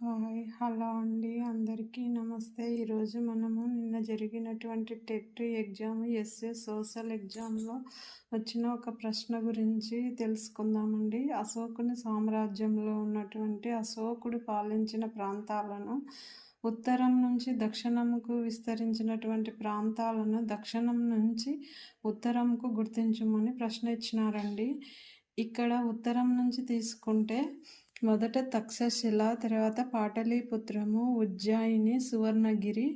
Hi. Hello అండి. అందరికీ నమస్తే. ఈరోజు మనము నిన్న జరిగినటువంటి టెట్ ఎగ్జామ్ ఎస్ఏ సోషల్ ఎగ్జామ్‌లో వచ్చిన ఒక ప్రశ్న గురించి తెలుసుకుందామండి. అశోకుని సామ్రాజ్యంలో ఉన్నటువంటి అశోకుడు పాలించిన ప్రాంతాలను, ఉత్తరం నుంచి దక్షిణంకు విస్తరించినటువంటి ప్రాంతాలను దక్షిణం నుంచి ఉత్తరంకు గుర్తించమని ప్రశ్న ఇచ్చినారండి. ఇక్కడ ఉత్తరం నుంచి తీసుకుంటే మొదట తక్షశిల, తర్వాత పాటలీపుత్రము, ఉజ్జయిని, సువర్ణగిరి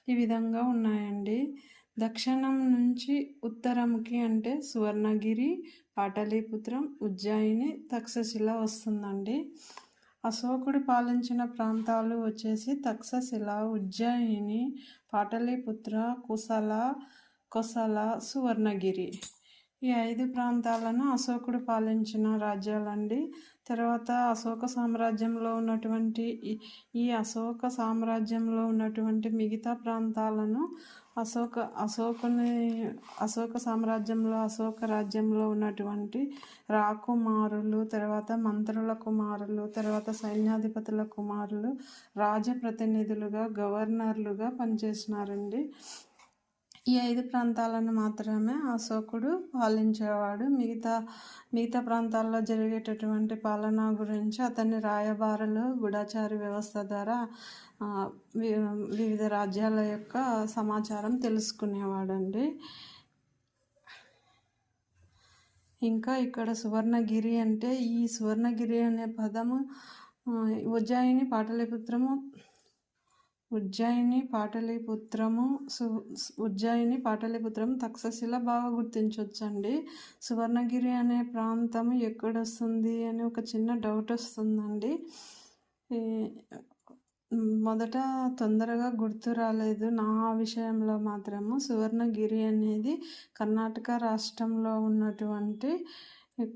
ఈ విధంగా ఉన్నాయండి. దక్షిణం నుంచి ఉత్తరంకి అంటే సువర్ణగిరి, పాటలీపుత్రం, ఉజ్జయిని, తక్షశిల వస్తుందండి. అశోకుడు పాలించిన ప్రాంతాలు వచ్చేసి తక్షశిల, ఉజ్జయిని, పాటలీపుత్ర, కోసల, సువర్ణగిరి. ఈ 5 ప్రాంతాలను అశోకుడు పాలించిన రాజ్యాలండి. తర్వాత అశోక సామ్రాజ్యంలో ఉన్నటువంటి అశోక సామ్రాజ్యంలో ఉన్నటువంటి మిగతా ప్రాంతాలను అశోక సామ్రాజ్యంలో అశోక రాజ్యంలో ఉన్నటువంటి రాకుమారులు, తర్వాత మంత్రుల కుమారులు, తర్వాత సైన్యాధిపతుల కుమారులు రాజప్రతినిధులుగా, గవర్నర్లుగా పనిచేసినారండి. ఈ 5 ప్రాంతాలను మాత్రమే అశోకుడు పాలించేవాడు. మిగతా ప్రాంతాల్లో జరిగేటటువంటి పాలన గురించి అతని రాయబారులు గూఢచారి వ్యవస్థ ద్వారా వివిధ రాజ్యాల యొక్క సమాచారం తెలుసుకునేవాడండి. ఇంకా ఇక్కడ సువర్ణగిరి అంటే ఈ సువర్ణగిరి అనే పదము ఉజ్జయిని, పాటలీపుత్రం, తక్షశిల బాగా గుర్తించవచ్చండి. సువర్ణగిరి అనే ప్రాంతం ఎక్కడొస్తుంది అని ఒక చిన్న డౌట్ వస్తుందండి. మొదట తొందరగా గుర్తు రాలేదు నా విషయంలో మాత్రము. సువర్ణగిరి అనేది కర్ణాటక రాష్ట్రంలో ఉన్నటువంటి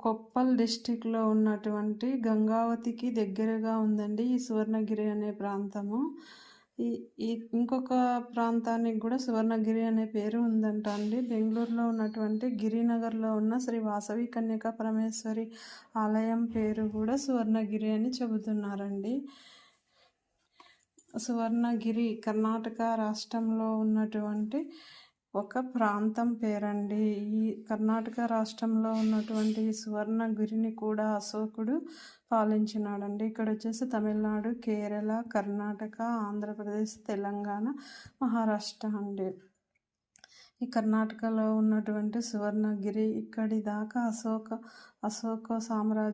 కొప్పల్ డిస్టిక్లో ఉన్నటువంటి గంగావతికి దగ్గరగా ఉందండి ఈ సువర్ణగిరి అనే ప్రాంతము. ఇంకొక ప్రాంతానికి కూడా సువర్ణగిరి అనే పేరు ఉందంట అండి. బెంగళూరులో ఉన్నటువంటి గిరినగర్లో ఉన్న శ్రీ వాసవి కన్యకా పరమేశ్వరి ఆలయం పేరు కూడా సువర్ణగిరి అని చెబుతున్నారండి. సువర్ణగిరి కర్ణాటక రాష్ట్రంలో ఉన్నటువంటి ఒక ప్రాంతం పేరండి. ఈ కర్ణాటక రాష్ట్రంలో ఉన్నటువంటి సువర్ణగిరిని కూడా అశోకుడు పాలించినాడండి. ఇక్కడ వచ్చేసి తమిళనాడు, కేరళ, కర్ణాటక, ఆంధ్రప్రదేశ్, తెలంగాణ, మహారాష్ట్ర అండి. ఈ కర్ణాటకలో ఉన్నటువంటి సువర్ణగిరి ఇక్కడి దాకా అశోక